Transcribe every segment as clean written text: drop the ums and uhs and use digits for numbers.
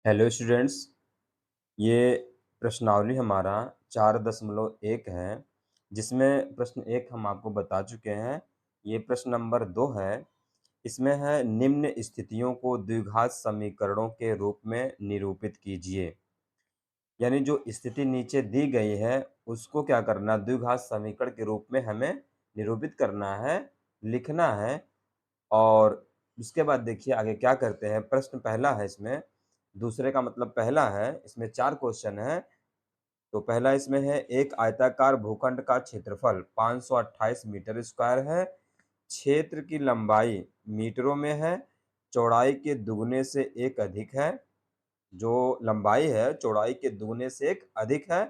Hello students, ये प्रश्नावली हमारा 4.1 है, जिसमें प्रश्न 1 हम आपको बता चुके हैं। ये प्रश्न नंबर 2 है। इसमें है निम्न स्थितियों को द्विघात समीकरणों के रूप में निरूपित कीजिए। यानी जो स्थिति नीचे दी गई है, उसको क्या करना, द्विघात समीकरण के रूप में हमें निरूपित करना है, लिखना है। और उसके बाद देखिए आगे क्या करते हैं। प्रश्न पहला है इसमें, दूसरे का मतलब पहला है, इसमें 4 क्वेश्चन हैं। तो पहला इसमें है, एक आयताकार भूखंड का क्षेत्रफल 528 मीटर स्क्वायर है। क्षेत्र की लंबाई मीटरों में है, चौड़ाई के दुगने से एक अधिक है। जो लंबाई है चौड़ाई के दुगने से एक अधिक है।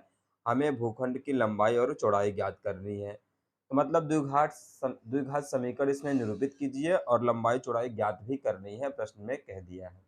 हमें भूखंड की लंबाई और चौड़ाई ज्ञात करनी है। तो मतलब द्विघात समीकरण इसमें निरूपित कीजिए और लंबाई चौड़ाई ज्ञात भी करनी है, प्रश्न में कह दिया है।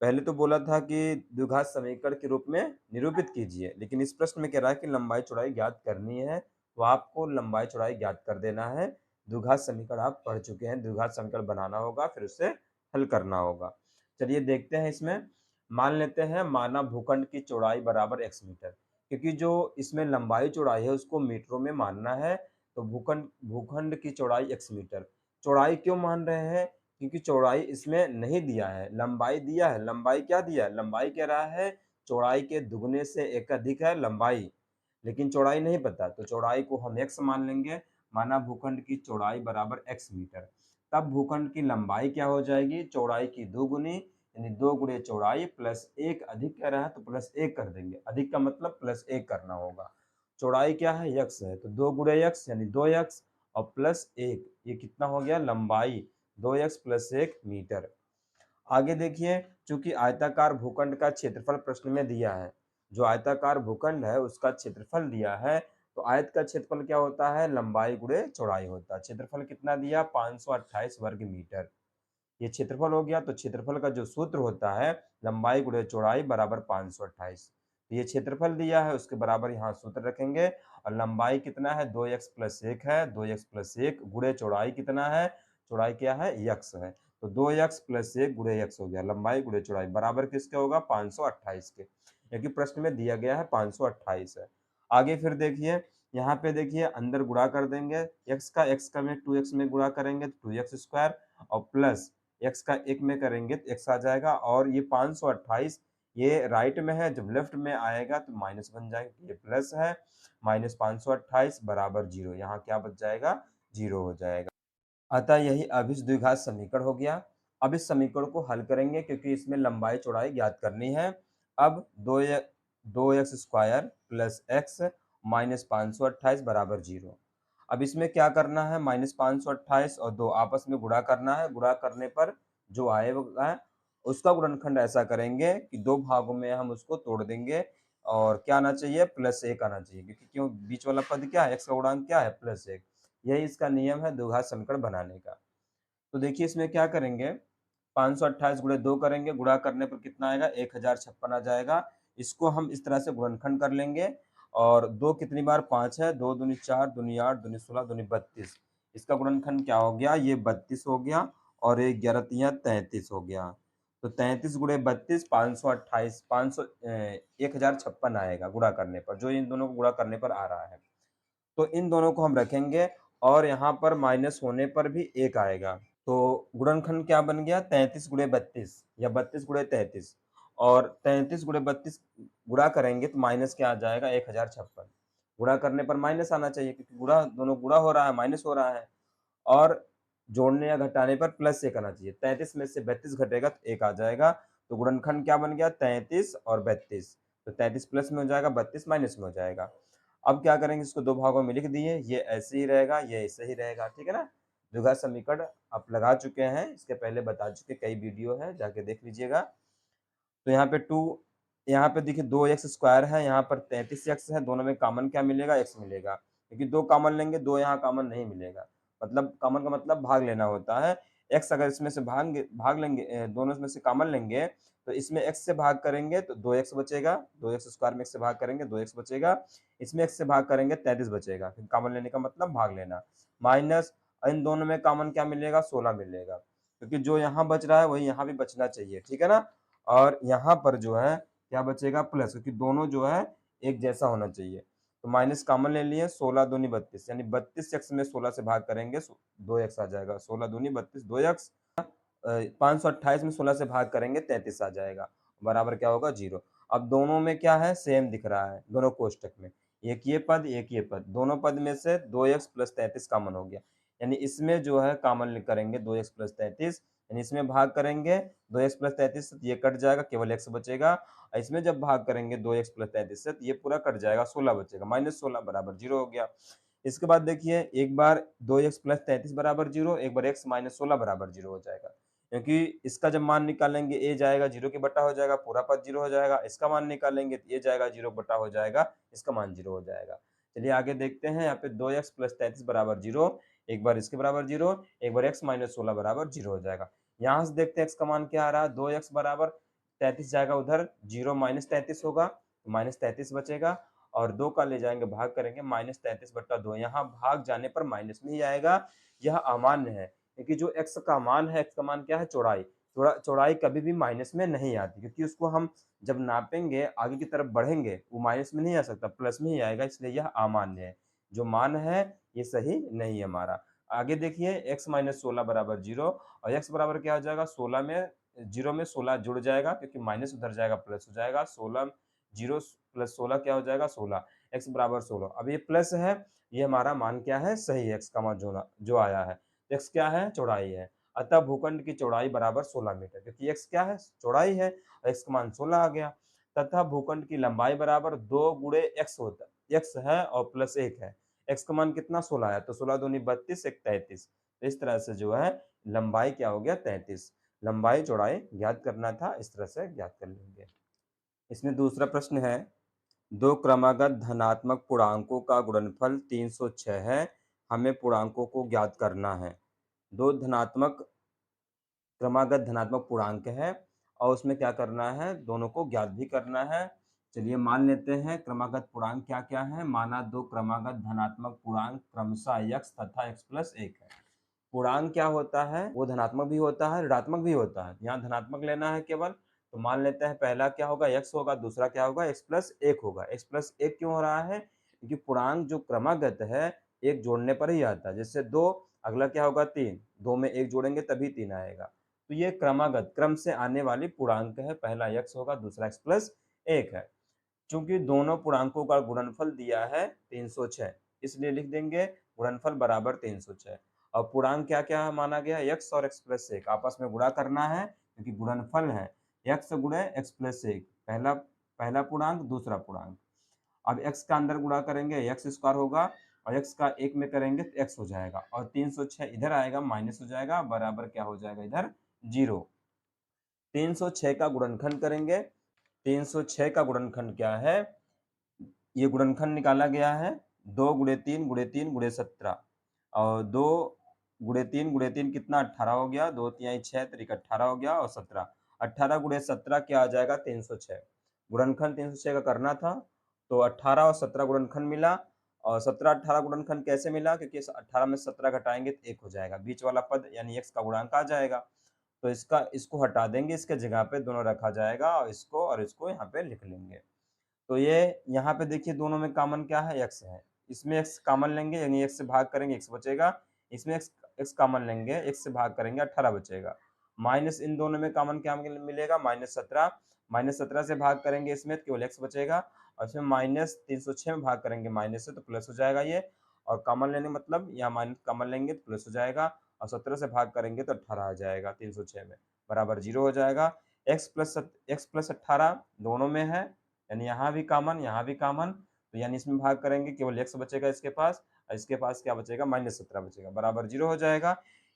पहले तो बोला था कि द्विघात समीकरण के रूप में निरूपित कीजिए, लेकिन इस प्रश्न में कह रहा है कि लंबाई चौड़ाई ज्ञात करनी है, तो आपको लंबाई चौड़ाई ज्ञात कर देना है। द्विघात समीकरण आप पढ़ चुके हैं, द्विघात समीकरण बनाना होगा, फिर उसे हल करना होगा। चलिए देखते हैं इसमें। मान लेते हैं माना भूखंड की चौड़ाई बराबर x मीटर, क्योंकि जो इसमें लंबाई चौड़ाई है उसको मीटरों में मानना है। तो भूखंड भूखंड की चौड़ाई x मीटर। चौड़ाई क्यों मान रहे हैं? क्योंकि चौड़ाई इसमें नहीं दिया है, लंबाई दिया है। लंबाई क्या दिया है? लंबाई कह रहा है चौड़ाई के दुगने से एक अधिक है लंबाई, लेकिन चौड़ाई नहीं पता, तो चौड़ाई को हम x मान लेंगे। माना भूखंड की चौड़ाई बराबर x मीटर, तब भूखंड की लंबाई क्या हो जाएगी? चौड़ाई की दोगुनी, यानी 2 गुणे चौड़ाई प्लस 1। अधिक कह रहा है तो प्लस 1 कर देंगे, अधिक का मतलब प्लस 1 करना होगा। चौड़ाई क्या है? x है, तो 2 गुणे x यानी 2x और प्लस 1, ये कितना हो गया? लंबाई 2x प्लस 1 मीटर। आगे देखिए, चूंकि आयताकार भूखंड का क्षेत्रफल प्रश्न में दिया है, जो आयताकार भूखंड है उसका क्षेत्रफल दिया है, तो आयत का क्षेत्रफल क्या होता है? लंबाई गुणे चौड़ाई होता है। क्षेत्रफल कितना दिया? 528 वर्ग मीटर। ये क्षेत्रफल हो गया, तो क्षेत्रफल का जो सूत्र होता है लंबाई गुणे चौड़ाई बराबर 528। तो ये क्षेत्रफल दिया है, उसके बराबर यहाँ सूत्र रखेंगे। और लंबाई कितना है? 2x प्लस 1 है, 2x प्लस 1 गुणे चौड़ाई कितना है? चौड़ाई क्या है? x है। तो 2x प्लस 1 गुणे x हो गया, लंबाई गुणे चौड़ाई बराबर किसके होगा? 528 के, क्योंकि प्रश्न में दिया गया है 528 है। आगे फिर देखिए, यहाँ पे देखिए अंदर गुणा कर देंगे, x का में 2x में गुणा करेंगे तो 2x स्क्वायर, और प्लस x का 1 में करेंगे तो x आ जाएगा। और ये 528 ये राइट में है, जब लेफ्ट में आएगा तो माइनस बन जाएगा, ये प्लस है। माइनस 528 बराबर 0, यहाँ क्या बच जाएगा? 0 हो जाएगा। अतः यही अभिष्ट द्विघात समीकरण हो गया। अब इस समीकरण को हल करेंगे, क्योंकि इसमें लंबाई चौड़ाई ज्ञात करनी है। अब 2x square plus x minus 528 बराबर 0। अब इसमें क्या करना है? माइनस 528 और 2 आपस में गुणा करना है। गुणा करने पर जो आएगा उसका गुणनखंड ऐसा करेंगे कि दो भागों में हम उसको तोड़ देंगे। और क्या आना चाहिए? प्लस 1 आना चाहिए, क्योंकि क्यों? बीच वाला पद क्या है? x का गुणांक क्या है? प्लस 1। यही इसका नियम है द्विघात समीकरण बनाने का। तो देखिए इसमें क्या करेंगे, 528 गुणे 2 करेंगे, गुणा करने पर कितना आएगा? 1056 आ जाएगा। इसको हम इस तरह से गुणनखंड कर लेंगे। और 2 कितनी बार? 5 है, 2 दूनी 4, दूनी 8, दूनी 16, दूनी 32। इसका गुणनखंड क्या हो गया? ये 32 हो गया, और एक 11 तिया 33 हो गया। तो 33 गुणे 32 528 1056 आएगा गुणा करने पर, जो इन दोनों को गुणा करने पर आ रहा है। तो इन दोनों को हम रखेंगे, और यहाँ पर माइनस होने पर भी 1 आएगा। तो गुणनखंड क्या बन गया? 33 गुणे 32 या 32 गुणे 33। और 33 गुणे 32 गुणा करेंगे तो माइनस क्या आ जाएगा? 1056। गुणा करने पर माइनस आना चाहिए, क्योंकि गुणा दोनों गुणा हो रहा है, माइनस हो रहा है। और जोड़ने या घटाने पर प्लस 1 आना चाहिए। 33 में से 32 घटेगा तो 1 आ जाएगा। तो गुणनखंड क्या बन गया? 33 और 32। तो 33 प्लस में हो जाएगा, 32 माइनस में हो जाएगा। अब क्या करेंगे? इसको दो भागों में लिख दिए, ये ऐसे ही रहेगा, ये ऐसे ही रहेगा, ठीक है ना। द्विघात समीकरण आप लगा चुके हैं, इसके पहले बता चुके, कई वीडियो है, जाके देख लीजिएगा। तो यहाँ पे 2, यहाँ पे देखिए 2x स्क्वायर है, यहाँ पर 33x है, दोनों में कॉमन क्या मिलेगा? x मिलेगा, क्योंकि 2 कॉमन लेंगे, 2 यहाँ कॉमन नहीं मिलेगा। मतलब कॉमन का मतलब भाग लेना होता है। x अगर इसमें से भाग लेंगे, दोनों में से कॉमन लेंगे, तो इसमें x से भाग करेंगे तो 2x बचेगा, 2x स्क्वायर में x से भाग करेंगे 2x बचेगा, इसमें x से भाग करेंगे 33 बचेगा। फिर कॉमन लेने का मतलब भाग लेना। माइनस इन दोनों में कॉमन क्या मिलेगा? 16 मिलेगा, क्योंकि जो यहाँ बच रहा है वही यहाँ भी बचना चाहिए, ठीक है ना। और यहाँ पर जो है क्या बचेगा प्लस, क्योंकि दोनों जो है एक जैसा होना चाहिए। तो माइनस कॉमन ले लिए, 16 दूनी 32 यानी 32x में 16 से भाग करेंगे 2x आ जाएगा। 16 दूनी 32 2x 528 में 16 से भाग करेंगे 33 आ जाएगा, बराबर क्या होगा 0। अब दोनों में क्या है सेम दिख रहा है दोनों कोष्टक में, एक ये पद एक ये पद, दोनों पद में से 2x प्लस 33 कॉमन हो गया, यानी इसमें जो है कॉमन करेंगे 2x प्लस 33, यानी इसमें भाग करेंगे 2x प्लस 33 ये कट जाएगा, केवल x बचेगा। इसमें जब भाग करेंगे 2x प्लस 33 से ये पूरा कट जाएगा, 16 बचेगा, माइनस 16 बराबर 0 हो गया। इसके बाद देखिए एक बार 2x प्लस 33 बराबर 0, एक बार x माइनस 16 बराबर 0 हो जाएगा, क्योंकि इसका जब मान निकालेंगे a जाएगा 0 के बटा हो जाएगा, पूरा पद 0 हो जाएगा, इसका मान निकालेंगे तो a जाएगा 0 बटा हो जाएगा, इसका मान 0 हो जाएगा। चलिए आगे देखते हैं, यहाँ पे 2x प्लस 33 बराबर 0, एक बार इसके बराबर 0, एक बार x माइनस 16 बराबर 0 हो जाएगा। यहाँ से देखते हैं x का मान क्या आ रहा है, 2x बराबर 33 जाएगा उधर, 0 माइनस 33 होगा, माइनस 33 बचेगा, और 2 का ले जाएंगे भाग करेंगे, माइनस 33 बट्टा 2, यहाँ भाग जाने पर माइनस में ही आएगा, यह अमान्य है, क्योंकि जो x का मान है, x का मान क्या है चौड़ाई, चौड़ाई कभी भी माइनस में नहीं आती, क्योंकि उसको हम जब नापेंगे आगे की तरफ बढ़ेंगे वो माइनस में नहीं आ सकता, प्लस में ही आएगा, इसलिए यह अमान्य है, जो मान है ये सही नहीं है हमारा। आगे देखिए x माइनस 16 बराबर 0, और x बराबर क्या हो जाएगा 16 में 0 में 16 जुड़ जाएगा, क्योंकि माइनस उधर जाएगा प्लस हो जाएगा, 16 0 प्लस 16 क्या हो जाएगा 16, x बराबर 16। अब ये प्लस है, ये हमारा मान क्या है सही है, x का मान जो आया है, x क्या है चौड़ाई है, अतः भूखंड की चौड़ाई बराबर 16 मीटर, क्योंकि x क्या है चौड़ाई है और x का मान 16 आ गया, तथा भूखंड की लंबाई बराबर 2 गुणे x होता है, x है और प्लस 1 है, x का मान कितना 16 है, तो 16 दूनी 32 1 33, तो इस तरह से जो है लंबाई क्या हो गया 33, लंबाई चौड़ाई ज्ञात करना था, इस तरह से ज्ञात कर लेंगे। इसमें दूसरा प्रश्न है, दो क्रमागत धनात्मक पूर्णांकों का गुणनफल 306 है, हमें पूर्णांकों को ज्ञात करना है। दो क्रमागत धनात्मक पूर्णांक है और उसमें क्या करना है दोनों को ज्ञात भी करना है। चलिए मान लेते हैं क्रमागत पूर्णांक क्या क्या है, माना दो क्रमागत धनात्मक पूर्णांक क्रमशः x तथा x प्लस 1 है। पूर्णांक क्या होता है, वो धनात्मक भी होता है ऋणात्मक भी होता है, यहाँ धनात्मक लेना है केवल, तो मान लेते हैं पहला क्या होगा x होगा, दूसरा क्या होगा x प्लस 1 होगा। x प्लस 1 क्यों हो रहा है, क्योंकि पूर्णांक जो क्रमागत है एक जोड़ने पर ही आता है, जैसे 2 अगला क्या होगा 3, 2 में 1 जोड़ेंगे तभी 3 आएगा, तो ये क्रमागत क्रम से आने वाली पूर्णांक है, पहला x होगा दूसरा x प्लस 1 है। चूंकि दोनों पूर्णांकों का गुणनफल दिया है 306, इसलिए लिख देंगे गुणनफल बराबर 306। और पूर्णांक क्या क्या माना गया, x और x प्लस 1 आपस में गुणा करना है, क्योंकि गुणनफल है x गुणे x प्लस 1, पहला पूर्णांक दूसरा पूर्णांक। अब x का अंदर गुणा करेंगे x स्क्वायर होगा, और x का 1 में करेंगे तो x हो जाएगा, और 306 इधर आएगा माइनस हो जाएगा, बराबर क्या हो जाएगा इधर 0। 306 का गुणनखंड करेंगे, 306 का गुणनखंड क्या है, ये गुणनखंड निकाला गया है 2 गुणे 3 गुणे 3 गुणे 17, और 2 गुणे 3 कितना 18 हो गया, 2 तिहाई 6 तरीक 18 हो गया, और 17 18 गुणे 17 क्या आ जाएगा 306। गुणनखंड 306 का करना था, तो 18 और 17 गुणनखंड मिला, और 17 18 गुणनखंड कैसे मिला, क्योंकि 18 में 17 घटाएंगे तो 1 हो जाएगा, बीच वाला पद यानी x का गुणांक आ जाएगा, तो इसको हटा देंगे, इसके जगह पे दोनों रखा जाएगा, और इसको यहाँ पे लिख लेंगे। तो ये यहाँ पे देखिए दोनों में कॉमन क्या है x है, इसमें x कॉमन लेंगे यानी x से भाग करेंगे x बचेगा, इसमें x कॉमन लेंगे x से भाग करेंगे 18 बचेगा, माइनस इन दोनों में कॉमन क्या मिलेगा -17, -17 से भाग करेंगे इसमें तो केवल x बचेगा, और इसमें माइनस 306 में भाग करेंगे माइनस से तो प्लस हो जाएगा ये, और कॉमन लेने मतलब यहाँ माइनस कॉमन लेंगे तो प्लस हो जाएगा, और 17 से भाग करेंगे तो 18 आ जाएगा 306 में, बराबर 0 हो जाएगा। x प्लस 18 दोनों में है, यानी यहाँ भी कॉमन यहाँ भी कॉमन, तो यानी इसमें भाग करेंगे केवल x बचेगा इसके पास, और इसके पास क्या बचेगा -17 बचेगा, बराबर 0 हो जाएगा।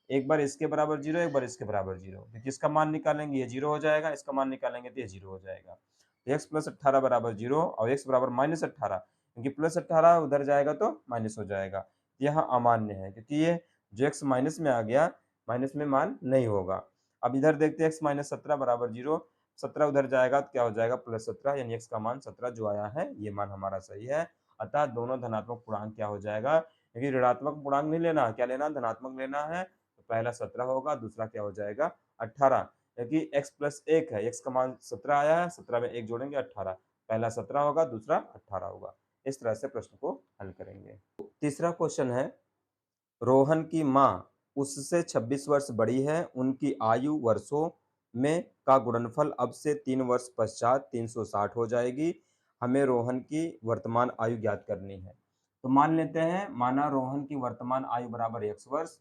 एक बार इसके बराबर 0, एक बार इसके बराबर 0, क्योंकि इसका मान निकालेंगे ये 0 हो जाएगा, इसका मान निकालेंगे तो ये 0 हो जाएगा। तो x प्लस 18 बराबर 0 और x बराबर -18, क्योंकि प्लस 18 उधर जाएगा तो माइनस हो जाएगा, यहाँ अमान्य है, क्योंकि ये जो x माइनस में आ गया माइनस में मान नहीं होगा। अब इधर देखते हैं x -17 बराबर 0, 17 उधर जाएगा तो क्या हो जाएगा +17, यानी x का मान 17 जो आया है ये मान हमारा सही है, अतः दोनों धनात्मक पूर्णांक क्या हो जाएगा, क्योंकि ऋणात्मक पूर्णांक नहीं लेना, क्या लेना धनात्मक लेना है, तो पहला 17 होगा, दूसरा क्या हो जाएगा 18, क्योंकि x प्लस 1 है, x का मान 17 आया है, 17 में 1 जोड़ेंगे 18, पहला 17 होगा, दूसरा 18 होगा। इस तरह से प्रश्न को हल करेंगे। तीसरा क्वेश्चन है, रोहन की माँ उससे 26 वर्ष बड़ी है, उनकी आयु वर्षों में का गुणनफल अब से 3 वर्ष पश्चात 360 हो जाएगी। हमें रोहन की वर्तमान आयु ज्ञात करनी है। तो मान लेते हैं, माना रोहन की वर्तमान आयु बराबर x वर्ष,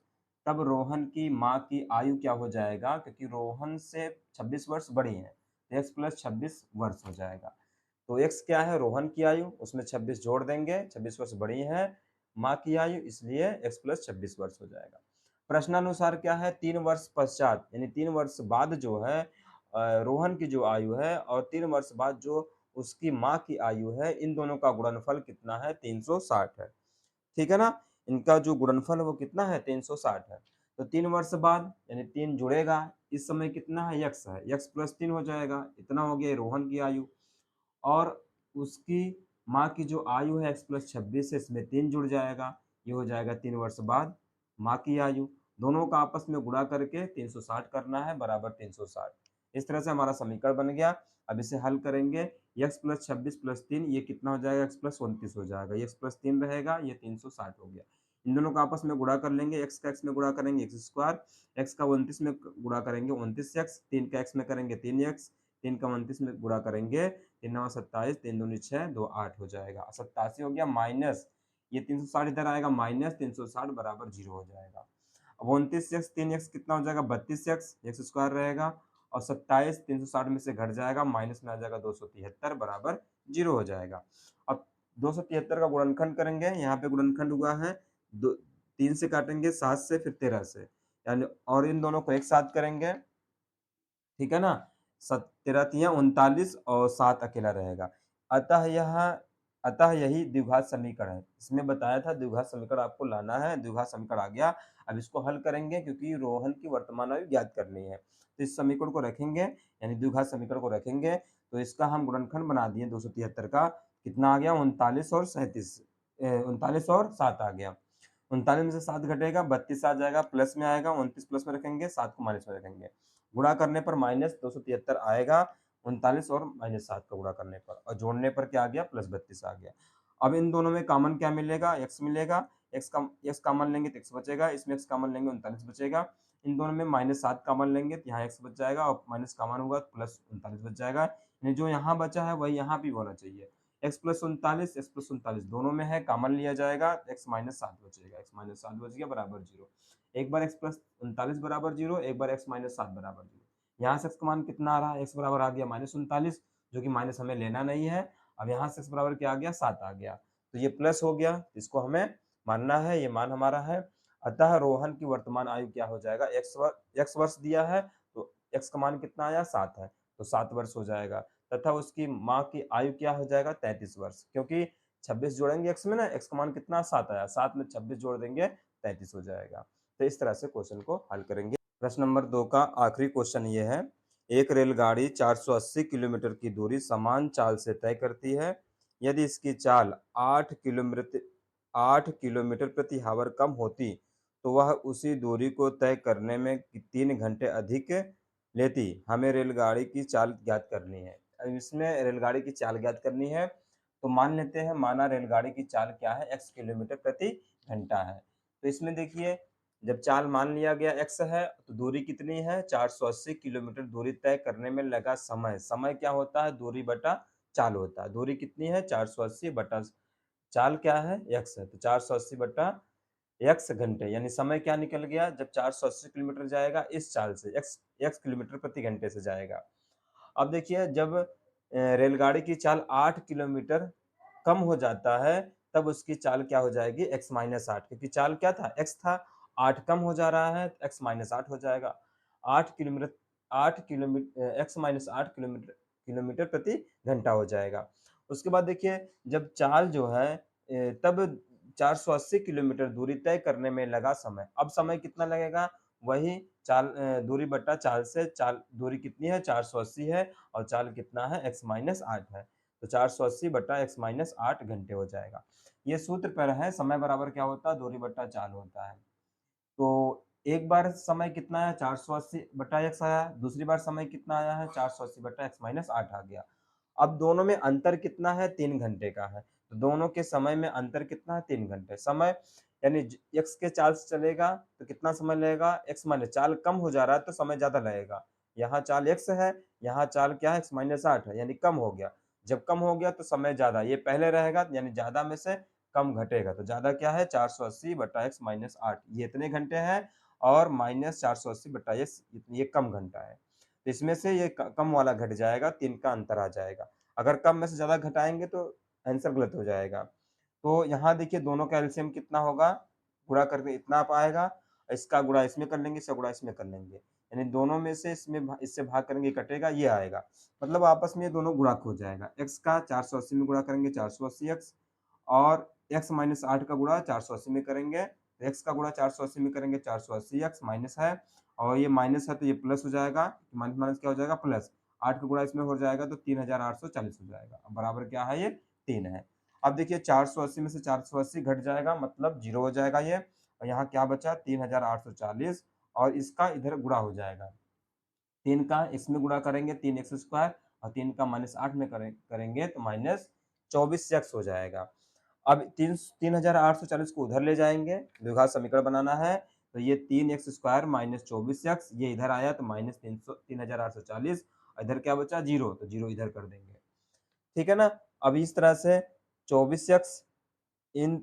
तब रोहन की माँ की आयु क्या हो जाएगा, क्योंकि रोहन से 26 वर्ष बड़ी है, x प्लस 26 वर्ष हो जाएगा। तो x क्या है, रोहन की आयु, उसमें 26 जोड़ देंगे, 26 वर्ष बड़ी है माँ की आयु, इसलिए x प्लस 26 वर्ष हो जाएगा। प्रश्नानुसार क्या है, 3 वर्ष पश्चात यानी 3 वर्ष बाद जो है रोहन की जो आयु है और 3 वर्ष बाद जो उसकी माँ की आयु है, इन दोनों का गुणनफल कितना है, 360 है। ठीक है ना? इनका जो गुणनफल है वो कितना है, 360 है। तो 3 वर्ष बाद यानी 3 जुड़ेगा, इस समय कितना है, x है, x प्लस 3 हो जाएगा, इतना हो गया रोहन की आयु। और उसकी माँ की जो आयु है x प्लस 26 है, इसमें 3 जुड़ जाएगा, ये हो जाएगा 3 वर्ष बाद माँ की आयु। दोनों का आपस में गुणा करके 360 करना है, बराबर 360। इस तरह से हमारा समीकरण बन गया। अब इसे हल करेंगे, x प्लस 26 प्लस 3 ये कितना हो जाएगा, x प्लस 29 हो जाएगा, ये x प्लस 3 रहेगा, ये 360 हो गया। इन दोनों को आपस में गुणा कर लेंगे, x का x में गुणा करेंगे x स्क्वायर, x का 29 में गुणा करेंगे 29x, 3 का x में करेंगे 3x, 3 का 29 में गुणा करेंगे 3 9 27, 3 दूनी 6, 2 8 हो जाएगा, 87 हो गया, माइनस ये 360 इधर आएगा, माइनस 360 बराबर 0 हो जाएगा। अब 29x 3x कितना हो जाएगा, 32x, x स्क्वायर रहेगा, और 27 360 में से घट जाएगा, माइनस में आ जाएगा 273 बराबर 0 हो जाएगा। अब 273 का गुणनखंड करेंगे, यहाँ पे गुणनखंड हुआ है 3 से काटेंगे, 7 से, फिर 13 से, यानी और इन दोनों को एक साथ करेंगे, ठीक है ना? 13 तिया 39 और 7 अकेला रहेगा। अतः यह अतः यही द्विघात समीकरण है। इसमें बताया था द्विघात समीकरण आपको लाना है, द्विघात समीकरण आ गया। अब इसको हल करेंगे, क्योंकि रोहन की वर्तमान आयु ज्ञात करनी है। तो इस समीकरण को रखेंगे, यानी द्विघात समीकरण को रखेंगे, तो इसका हम गुणनखंड बना दिए 273 का, कितना आ गया, 39 और 37 39 और 7 आ गया। 39 में से 7 घटेगा, 32 आ जाएगा, प्लस में आएगा, 29 प्लस में रखेंगे, 7 को माइनस में रखेंगे। गुणा करने पर माइनस 273 आएगा, 39 और माइनस 7 का गुणा करने पर, और जोड़ने पर क्या आ गया, प्लस 32 आ गया। अब इन दोनों में कॉमन क्या मिलेगा, x मिलेगा, x कॉमन लेंगे तो x बचेगा, इसमें x कॉमन लेंगे 39 बचेगा। इन दोनों में माइनस 7 कॉमन लेंगे तो यहाँ x बच जाएगा, और माइनस कॉमन होगा तो प्लस 39 बच जाएगा, यानी जो यहाँ बचा है वही यहाँ भी होना चाहिए। x प्लस 39 दोनों में है, कॉमन लिया जाएगा, x माइनस 7 बचेगा, x माइनस 7 बच गया, बराबर 0। एक बार x प्लस 39 बराबर 0, एक बार x माइनस 7 बराबर 0। यहाँ से x का मान कितना आ रहा है, x बराबर आ गया माइनस 39, जो कि माइनस हमें लेना नहीं है। अब यहाँ से x बराबर क्या आ गया, 7 आ गया, तो ये प्लस हो गया, इसको हमें मानना है, ये मान हमारा है। अतः रोहन की वर्तमान आयु क्या हो जाएगा, x वर्ष दिया है, तो x का मान कितना आया, 7 है, तो 7 वर्ष हो जाएगा। तथा उसकी माँ की आयु क्या हो जाएगा, 33 वर्ष, क्योंकि 26 जोड़ेंगे x में ना, x का मान कितना, 7 आया, 7 में 26 जोड़ देंगे 33 हो जाएगा। तो इस तरह से क्वेश्चन को हल करेंगे। प्रश्न नंबर 2 का आखिरी क्वेश्चन ये है, एक रेलगाड़ी 480 किलोमीटर की दूरी समान चाल से तय करती है। यदि इसकी चाल 8 किलोमीटर प्रति हावर कम होती तो वह उसी दूरी को तय करने में 3 घंटे अधिक लेती। हमें रेलगाड़ी की चाल ज्ञात करनी है। अब इसमें रेलगाड़ी की चाल ज्ञात करनी है, तो मान लेते हैं, माना रेलगाड़ी की चाल क्या है, x किलोमीटर प्रति घंटा है। तो इसमें देखिए, जब चाल मान लिया गया x है, तो दूरी कितनी है, 480 किलोमीटर दूरी तय करने में लगा समय, समय क्या होता है, दूरी बटा चाल होता है। दूरी कितनी है, 480 बटा चाल क्या है, x है, तो 480 बटा x घंटे, यानी समय क्या निकल गया, जब 480 किलोमीटर जाएगा इस चाल से, x किलोमीटर प्रति घंटे से जाएगा। अब देखिए, जब रेलगाड़ी की चाल 8 किलोमीटर कम हो जाता है, तब उसकी चाल क्या हो जाएगी, x माइनस 8, क्योंकि चाल क्या था, x था, 8 कम हो जा रहा है, x माइनस 8 हो जाएगा। 8 kilometre x minus 8 kilometre kilometre प्रति घंटा हो जाएगा। उसके बाद देखिए, जब चाल जो है तब 480 किलोमीटर दूरी तय करने में लगा समय, अब समय कितना लगेगा, वही चाल दूरी बटा चाल से, चाल दूरी कितनी है, 480 है, और चाल कितना है, x माइनस 8 है, तो 480 बटा x माइनस 8 घंटे हो जाएगा। ये सूत्र पर है, समय बराबर क्या होता है, दूरी बटा चाल होता है। तो एक बार समय कितना आया 480/x आया, दूसरी बार समय कितना आया है 480/x माइनस 8 आ गया। अब दोनों में अंतर कितना है 3 घंटे का है, तो दोनों के समय में अंतर कितना है 3 घंटे। समय यानी x के चाल से चलेगा तो कितना समय लगेगा, x माइनस चाल कम हो जा रहा है तो समय ज़्यादा लगेगा। यहाँ चाल x है, यहाँ चाल क्या है x माइनस 8 है, यानी कम हो गया। जब कम हो गया तो समय ज़्यादा, ये पहले रहेगा यानी ज़्यादा में से कम घटेगा, तो ज़्यादा क्या है 480/x माइनस 8 ये इतने घंटे हैं और माइनस 480/x ये कम घंटा है। तो इसमें से ये कम वाला घट जाएगा, 3 का अंतर आ जाएगा। अगर कम में से ज़्यादा घटाएँगे तो आंसर गलत हो जाएगा। तो यहाँ देखिए दोनों का एलसीएम कितना होगा, गुणा करके इतना आ पाएगा, इसका गुणा इसमें कर लेंगे, इसका गुणा इसमें कर लेंगे। यानी दोनों में से इससे भाग करेंगे कटेगा, ये आएगा। मतलब आपस में ये दोनों गुणक हो जाएगा। x का 480 में गुणा करेंगे 480x और x माइनस 8 का गुणा 480 में करेंगे, तो x का गुणा 480 में करेंगे 480x माइनस है और ये माइनस है तो ये प्लस हो जाएगा, माइनस माइनस क्या हो जाएगा प्लस, 8 का गुणा इसमें हो जाएगा तो 3840 हो जाएगा। अब बराबर क्या है ये 3 है। अब देखिए 480 में से 480 घट जाएगा मतलब 0 हो जाएगा ये और यहाँ क्या बचा 3840 और इसका इधर गुणा हो जाएगा। 3 का इसमें गुणा करेंगे 3x स्क्वायर और 3 का माइनस 8 में करेंगे तो माइनस 24x हो जाएगा। अब 3840 को उधर ले जाएंगे, द्विघात समीकरण बनाना है, तो ये 3x स्क्वायर माइनस 24x ये इधर आया तो माइनस 3840 इधर क्या बचा 0 तो 0 इधर कर देंगे। ठीक है ना? अब इस तरह से 24x इन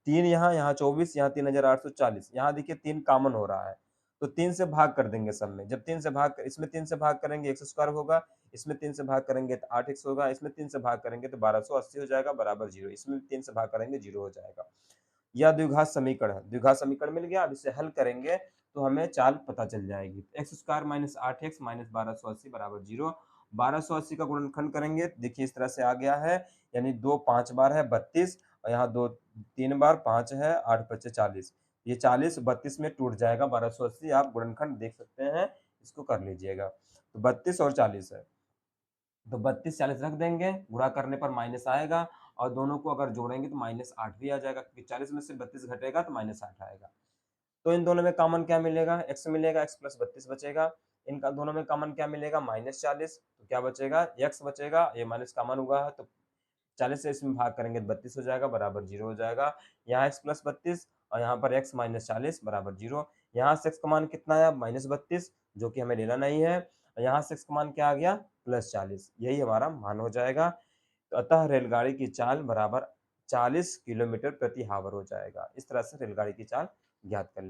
3 यहाँ, यहाँ 24, यहाँ 3840, यहाँ देखिए 3 कॉमन हो रहा है, तो 3 से भाग कर देंगे सब में। जब 3 से भाग इसमें 3 से भाग करेंगे x स्क्वायर होगा, इसमें 3 से भाग करेंगे तो 8x होगा, इसमें 3 से भाग करेंगे तो 1280 हो जाएगा बराबर 0, इसमें 3 से भाग करेंगे 0 हो जाएगा। यह द्विघात समीकरण है, द्विघात समीकरण मिल गया। अब इसे हल करेंगे तो हमें चाल पता चल जाएगी। x square minus 8x minus 1280 बराबर 0। 1280 का गुणनखंड करेंगे, देखिए इस तरह से आ गया है, यानी 2 5 बार है 32 और यहाँ 2 3 बार 5 है 8 5 40, ये 40 32 में टूट जाएगा 1280। आप गुणनखंड देख सकते हैं, इसको कर लीजिएगा। तो 32 और 40 है, तो 32 40 रख देंगे, गुणा करने पर माइनस आएगा और दोनों को अगर जोड़ेंगे तो माइनस 8 भी आ जाएगा, क्योंकि 40 में से 32 घटेगा तो माइनस 8 आएगा। तो इन दोनों में कॉमन क्या मिलेगा, x मिलेगा, x प्लस 32 बचेगा। इनका दोनों में कॉमन क्या मिलेगा, माइनस 40, तो क्या बचेगा x बचेगा, ये माइनस कॉमन हुआ है तो 40 से इसमें भाग करेंगे तो 32 हो जाएगा बराबर 0 हो जाएगा। यहाँ x प्लस 32 और यहाँ पर x माइनस 40 बराबर 0। यहाँ से x का मान कितना आया माइनस 32, जो कि हमें लेना नहीं है, और यहाँ से x का मान क्या आ गया प्लस 40, यही हमारा मान हो जाएगा। तो अतः रेलगाड़ी की चाल बराबर 40 किलोमीटर प्रति हावर हो जाएगा। इस तरह से रेलगाड़ी की चाल ज्ञात कर